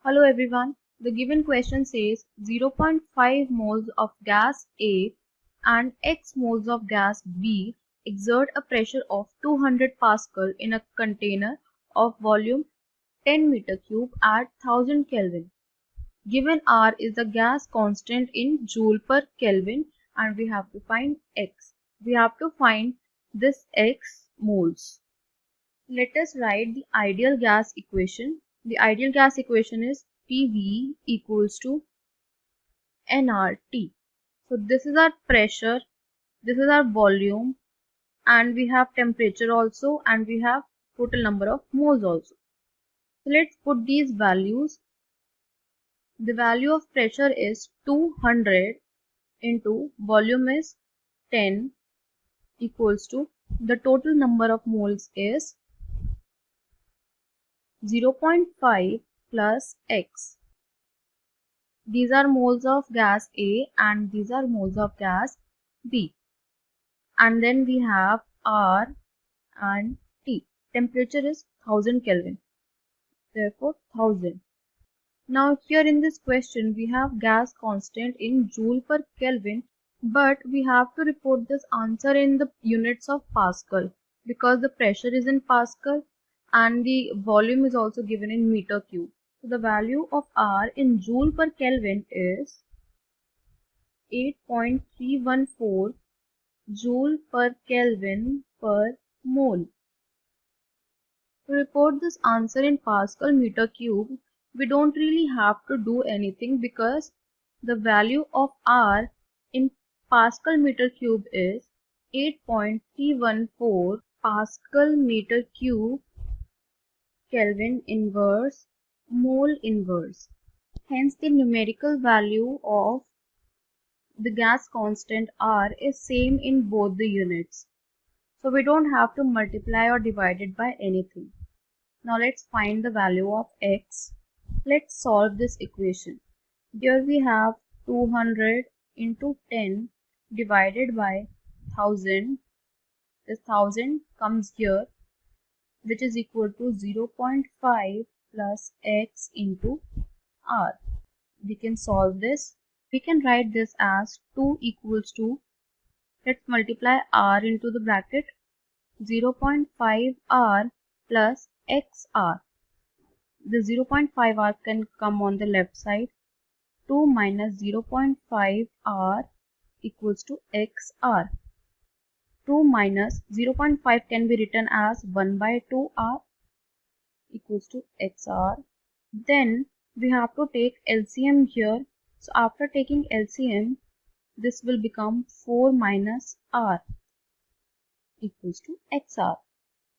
Hello everyone. The given question says 0.5 moles of gas A and X moles of gas B exert a pressure of 200 Pascal in a container of volume 10 meter cube at 1000 Kelvin. Given R is the gas constant in joule per Kelvin and we have to find X. We have to find this X moles. Let us write the ideal gas equation. The ideal gas equation is PV equals to nRT. So this is our pressure, this is our volume, and we have temperature also, and we have total number of moles also. So let's put these values. The value of pressure is 200 into volume is 10 equals to the total number of moles is 0.5 plus X. These are moles of gas A and these are moles of gas B. And then we have R and T. Temperature is 1000 Kelvin. Therefore 1000. Now here in this question we have gas constant in joule per Kelvin, but we have to report this answer in the units of Pascal because the pressure is in Pascal and the volume is also given in meter cube. So the value of R in joule per Kelvin is 8.314 joule per Kelvin per mole. To report this answer in Pascal meter cube, we don't really have to do anything because the value of R in Pascal meter cube is 8.314 Pascal meter cube Kelvin inverse mole inverse. Hence the numerical value of the gas constant R is same in both the units. So we don't have to multiply or divide it by anything. Now let's find the value of X. Let's solve this equation. Here we have 200 into 10 divided by 1000. This 1000 comes here, which is equal to 0.5 plus X into R. We can solve this. We can write this as 2 equals to, let's multiply R into the bracket, 0.5 R plus XR. The 0.5 R can come on the left side. 2 minus 0.5 R equals to XR. 2 minus 0.5 can be written as 1 by 2 R equals to XR. Then we have to take LCM here. So after taking LCM, this will become 4 minus R equals to XR.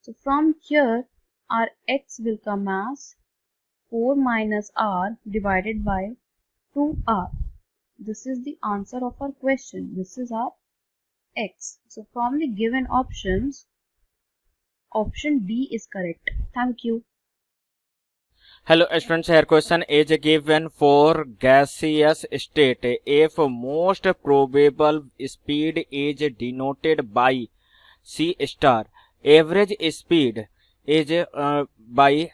So from here, our X will come as 4 minus R divided by 2R. This is the answer of our question. This is our X. So from the given options, option D is correct. Thank you. Hello students, here question is given for gaseous state. If most probable speed is denoted by C star, average speed is by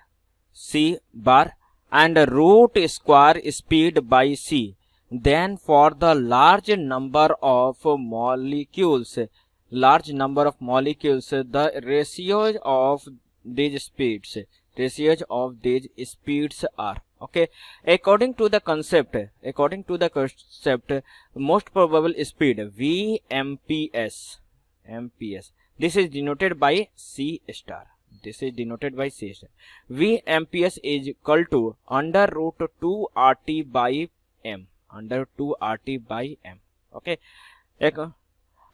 C bar and root square speed by C. Then for the large number of molecules, the ratios of these speeds are okay. According to the concept, most probable speed VMPS, this is denoted by C star. VMPS is equal to under root 2 RT by M. Okay.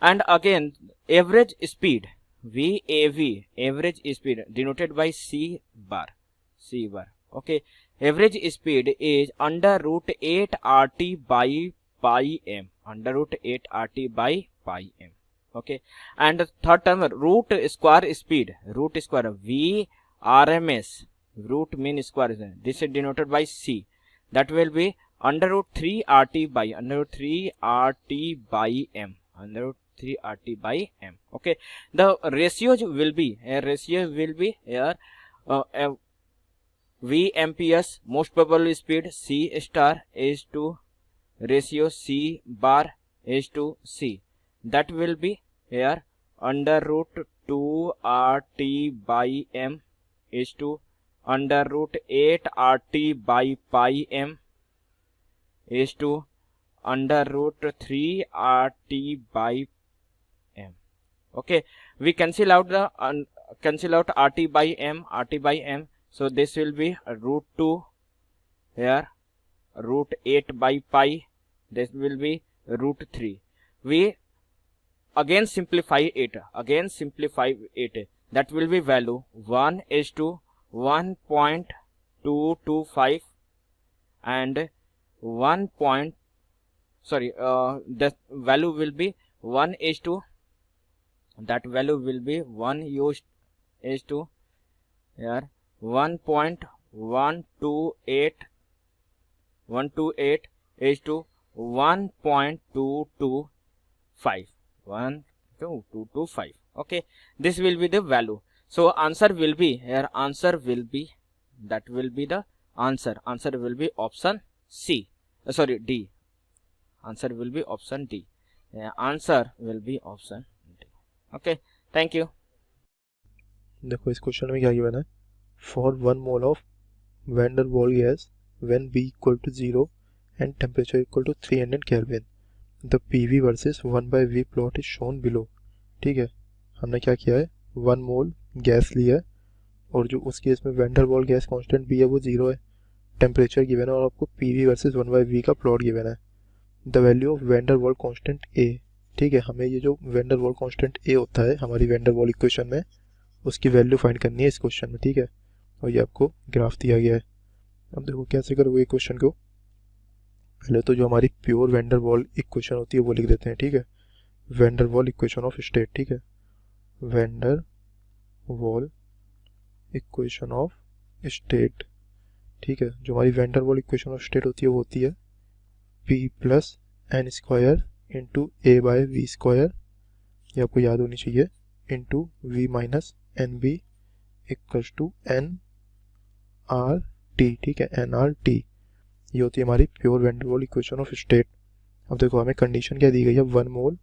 And again, average speed VAV, average speed denoted by C bar. Okay. Average speed is under root 8 RT by pi M. Okay. And third term, root square speed, V RMS, root mean square, this is denoted by C. That will be under root 3 RT by M. Okay. The ratios will be here VMPS most probable speed C star is to ratio C bar is to C. That will be here under root 2 RT by M is to under root 8 RT by pi M is to under root 3 RT by M. Okay, we cancel out RT by M. So this will be root 2 here, root 8 by pi, this will be root 3. We again simplify it, that will be value 1 is to 1.225 and the value will be 1 is to, that value will be 1 used is to here 1.128 is to 1.225. Okay, this will be the value. So answer will be here, that will be the answer will be option C, D. Answer will be option D. Answer will be option D. Okay, thank you. देखो इस question में क्या given है, for 1 mole of van der Waals gas when B equal to 0 and temperature equal to 300 kelvin, the PV versus 1/V plot is shown below. ठीक है, हमने क्या किया है, 1 मोल गैस लिया है और जो उस केस में van der Waals gas constant B है वो 0 है, टेम्परेचर गिवन है और आपको PV वर्सेस 1/V का प्लॉट गिवन है. The value of van der Waals constant A. ठीक है, हमें ये जो van der Waals constant A होता है हमारी वैन डर वाल्स इक्वेशन में, उसकी वैल्यू फाइंड करनी है इस क्वेश्चन में. ठीक है, और ये आपको ग्राफ दिया गया है. अब देखो कैसे करोगे क्वेश्चन को. पहले तो जो हमारी pure van der Waals equation होती है वो लिख देते हैं. ठीक है, van der Waals equation of state. ठीक है, van der Waals equation of state. ठीक है, जो हमारी van der Waals equation of state होती है वो होती है P plus N square into A by V square, ये आपको याद होनी चाहिए, into V minus N B equals to N R T. ठीक है, एन आर टी, ये होती है हमारी pure van der Waals equation of state. अब देखो हमें कंडीशन क्या दी गई है, 1 मोल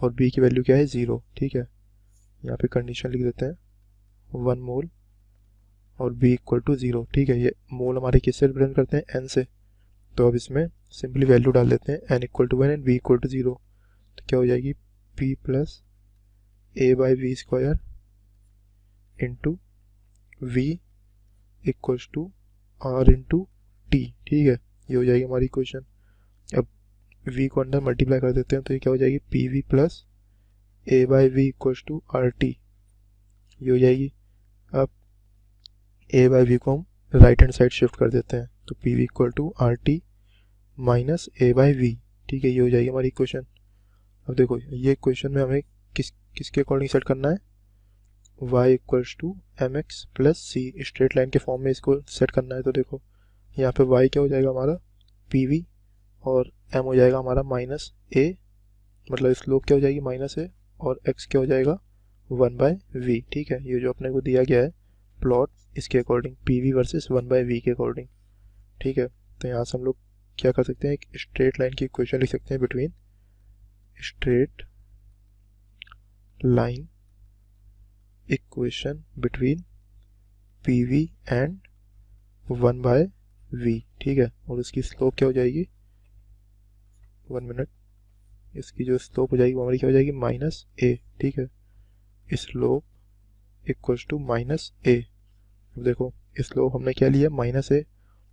और B की वैल्यू क्या है 0. ठीक है, यहाँ पे कंडीशन लिख देते हैं 1 मोल और B इक्वल टू 0. ठीक है, ये मोल हमारे किससे रिप्रेजेंट करते हैं, N से, तो अब इसमें सिंपली वैल्यू डाल देते हैं, N equal to 1 and B equal to 0. तो क्या हो जाएगी, P plus A by V square into V equals to R into T. ठीक है, ये हो जाएगी हमारी इक्वेशन. अब V को अंदर मल्टीप्लाई कर देते हैं तो ये क्या हो जाएगी, PV plus A by V equals to RT, ये हो जाएगी. अब A बाई वी को हम राइट हैंड साइड शिफ्ट कर देते हैं तो PV equal to RT minus A by V. ठीक है, ये हो जाएगी हमारी इक्वेशन. अब देखो ये इक्वेशन में हमें किसके अकॉर्डिंग सेट करना है, y equals to M X plus C, straight line के फॉर्म में इसको सेट करना है. तो देखो यहाँ पे y क्या हो जाएगा हमारा PV और m हो जाएगा हमारा माइनस a, मतलब स्लोप क्या हो जाएगी माइनस a, और x क्या हो जाएगा 1/v. ठीक है, ये जो अपने को दिया गया है प्लॉट इसके अकॉर्डिंग PV वर्सेस 1/v के अकॉर्डिंग. ठीक है, तो यहाँ से हम लोग क्या कर सकते हैं, एक स्ट्रेट लाइन की इक्वेशन लिख सकते हैं between straight line equation between PV and 1/v. ठीक है, और उसकी स्लोप क्या हो जाएगी, 1 मिनट, इसकी जो स्लोप हो जाएगी वो हमारी क्या हो जाएगी माइनस a. ठीक है, slope equals to minus a. अब देखो स्लोप हमने क्या लिया माइनस a,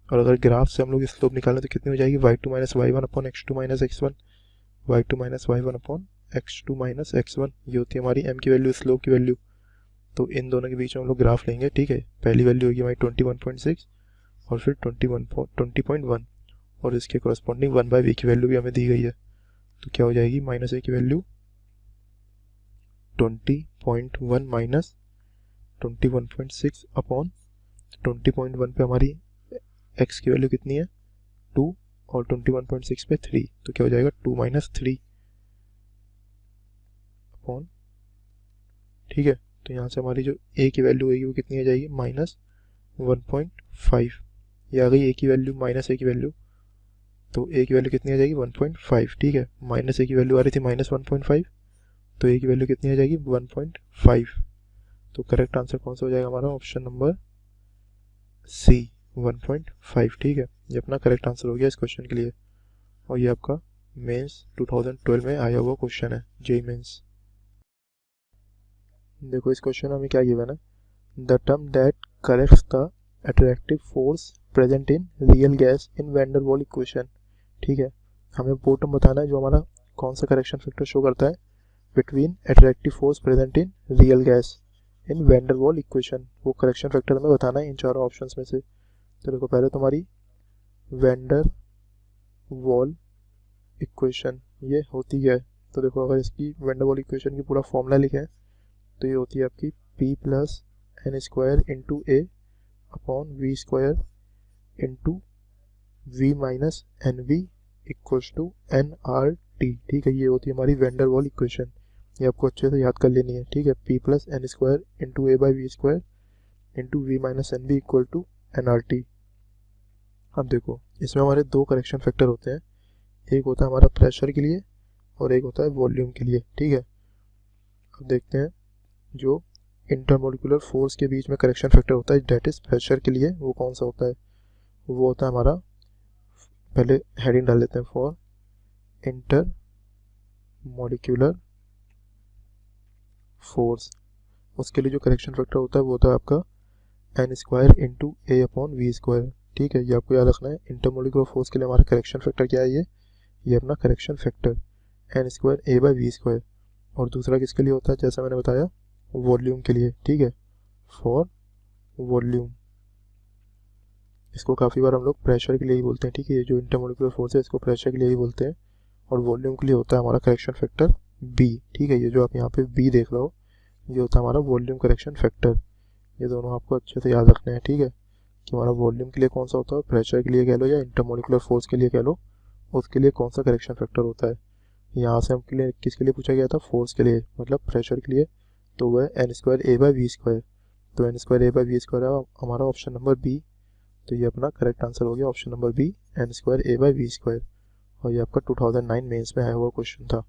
और अगर ग्राफ से हम लोग स्लोप निकालें तो कितनी हो जाएगी, y2 minus y1 upon x2 minus x1, y2 minus y1 upon x2 minus x1. ये होती है हमारी m की वैल्यू, स्लोप की वैल्यू. तो इन दोनों के बीच में हम लोग ग्राफ लेंगे. ठीक है, पहली वैल्यू होगी हमारी 21.6 और फिर 20.1 और इसके कॉरस्पॉन्डिंग 1/v की वैल्यू भी हमें दी गई है. तो क्या हो जाएगी, माइनस a की वैल्यू 20.1 माइनस 21.6 अपॉन 20.1 पे हमारी x की वैल्यू कितनी है 2 और 21.6 पे 3, तो क्या हो जाएगा 2 माइनस 3 अपॉन. ठीक है, तो यहाँ से हमारी जो a की वैल्यू होगी वो कितनी आ जाएगी माइनस 1.5, ये आ गई ए की वैल्यू माइनस ए की वैल्यू, तो ए की वैल्यू कितनी आ जाएगी 1.5, ठीक है। माइनस ए की वैल्यू आ रही थी -1.5, तो ए की वैल्यू कितनी आ जाएगी 1.5। तो करेक्ट आंसर कौन सा हो जाएगा हमारा, ऑप्शन नंबर सी 1.5, ठीक है। ये अपना करेक्ट आंसर हो गया इस क्वेश्चन के लिए, और ये आपका मेंस 2012 में आया हुआ क्वेश्चन है, जेईई मेंस। देखो इस क्वेश्चन में हमें क्या गिवन है, the term that corrects the attractive force present in real gas in van der Waal equation, ठीक है। हमें वो टर्म बताना है जो हमारा कौन सा करेक्शन फैक्टर शो करता है between attractive force present in real gas in van der Waal equation, वो करेक्शन फैक्टर हमें बताना है इन चारों ऑप्शंस में से। तो देखो पहले तुम्हारी वैन डर वाल इक्वेशन ये होती है, तो देखो अगर इसकी वैन डर वाल इक्वेशन की पूरा फॉर्मूला लिखें तो ये होती है आपकी P plus N square into A upon V square into V minus N V equals to N R T, ठीक है। ये होती है हमारी वैन डर वाल इक्वेशन, ये आपको अच्छे से याद कर लेनी है, ठीक है। P plus N square into A by V square into V minus N V equal to N R T. अब देखो इसमें हमारे दो करेक्शन फैक्टर होते हैं, एक होता है हमारा प्रेशर के लिए और एक होता है वॉल्यूम के लिए, ठीक है। अब देखते हैं जो इंटरमोलिकुलर फोर्स के बीच में करेक्शन फैक्टर होता है डेट इज प्रेशर के लिए, वो कौन सा होता है, वो होता है हमारा, पहले हेडिंग डाल लेते हैं, फॉर इंटरमोलिकुलर फोर्स। उसके लिए जो करेक्शन फैक्टर होता है वो होता है आपका N square into A upon V square, ठीक है। ये आपको याद रखना है, इंटरमोलिकुलर फोर्स के लिए हमारा करेक्शन फैक्टर क्या है, ये अपना correction factor N square A by V square. और दूसरा किसके लिए होता है, जैसा मैंने बताया वॉल्यूम के लिए, ठीक है, फॉर वॉल्यूम। इसको काफ़ी बार हम लोग प्रेशर के लिए ही बोलते हैं, ठीक है। ये जो इंटरमोलिकुलर फोर्स है इसको प्रेशर के लिए ही बोलते हैं, और वॉल्यूम के लिए होता है हमारा करेक्शन फैक्टर बी, ठीक है। ये जो आप यहाँ पे बी देख रहे हो ये होता है हमारा वॉल्यूम करेक्शन फैक्टर। ये दोनों आपको अच्छे से याद रखने हैं, ठीक है, कि हमारा वॉल्यूम के लिए कौन सा होता है, प्रेशर के लिए कह लो या इंटरमोलिकुलर फोर्स के लिए कह लो, उसके लिए कौन सा करेक्शन फैक्टर होता है। यहाँ से हमके लिए किसके लिए पूछा गया था, फोर्स के लिए, मतलब प्रेशर के लिए, तो वह n square A by V square, तो n square A by V square है हमारा ऑप्शन नंबर बी। तो ये अपना करेक्ट आंसर हो गया option number B, N square A by V square, और ये आपका 2009 मेंस में आया हुआ क्वेश्चन था।